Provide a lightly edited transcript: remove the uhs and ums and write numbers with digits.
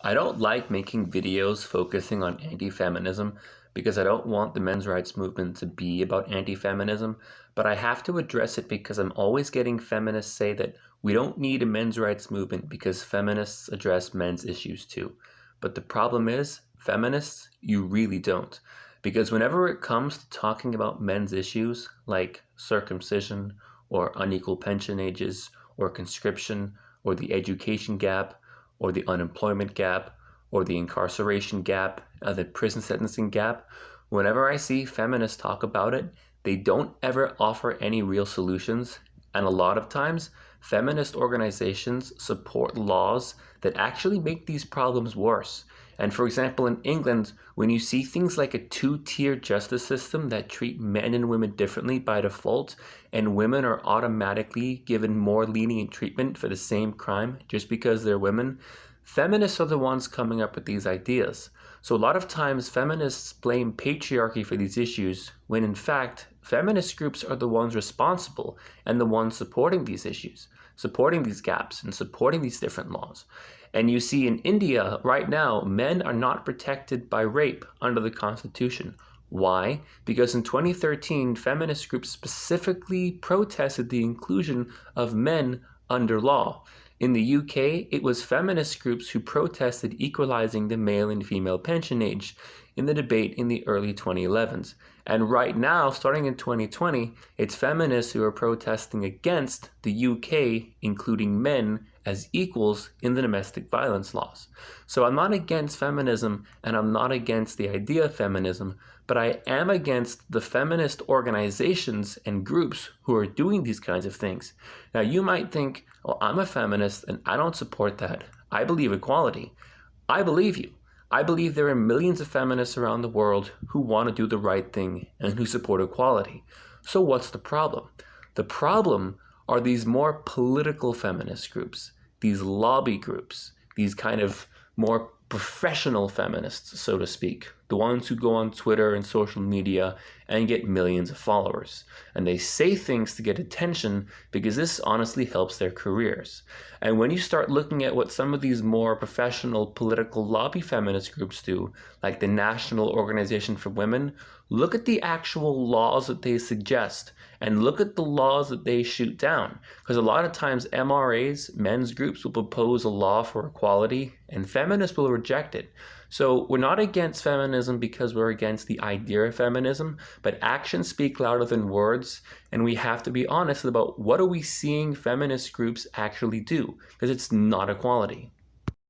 I don't like making videos focusing on anti-feminism because I don't want the men's rights movement to be about anti-feminism, but I have to address it because I'm always getting feminists say that we don't need a men's rights movement because feminists address men's issues too. But the problem is, feminists, you really don't. Because whenever it comes to talking about men's issues like circumcision or unequal pension ages or conscription or the education gap, or the unemployment gap, or the incarceration gap, the prison sentencing gap, whenever I see feminists talk about it, they don't ever offer any real solutions. And a lot of times, feminist organizations support laws that actually make these problems worse. And for example, in England, when you see things like a two-tier justice system that treat men and women differently by default, and women are automatically given more lenient treatment for the same crime just because they're women, feminists are the ones coming up with these ideas. So a lot of times feminists blame patriarchy for these issues when in fact feminist groups are the ones responsible and the ones supporting these issues, supporting these gaps and supporting these different laws. And you see in India right now, men are not protected by rape under the Constitution. Why? Because in 2013, feminist groups specifically protested the inclusion of men under law. In the UK, it was feminist groups who protested equalizing the male and female pension age in the debate in the early 2011s. And right now, starting in 2020, it's feminists who are protesting against the UK including men as equals in the domestic violence laws. So I'm not against feminism and I'm not against the idea of feminism, but I am against the feminist organizations and groups who are doing these kinds of things. Now you might think, oh, I'm a feminist and I don't support that. I believe equality. I believe you. I believe there are millions of feminists around the world who want to do the right thing and who support equality. So what's the problem? The problem are these more political feminist groups, these lobby groups, these kind of more professional feminists, so to speak, the ones who go on Twitter and social media and get millions of followers. And they say things to get attention because this honestly helps their careers. And when you start looking at what some of these more professional political lobby feminist groups do, like the National Organization for Women, look at the actual laws that they suggest and look at the laws that they shoot down. Because a lot of times MRAs, men's groups, will propose a law for equality and feminists will reject it. So we're not against feminism because we're against the idea of feminism, but actions speak louder than words, and we have to be honest about what are we seeing feminist groups actually do, because it's not equality.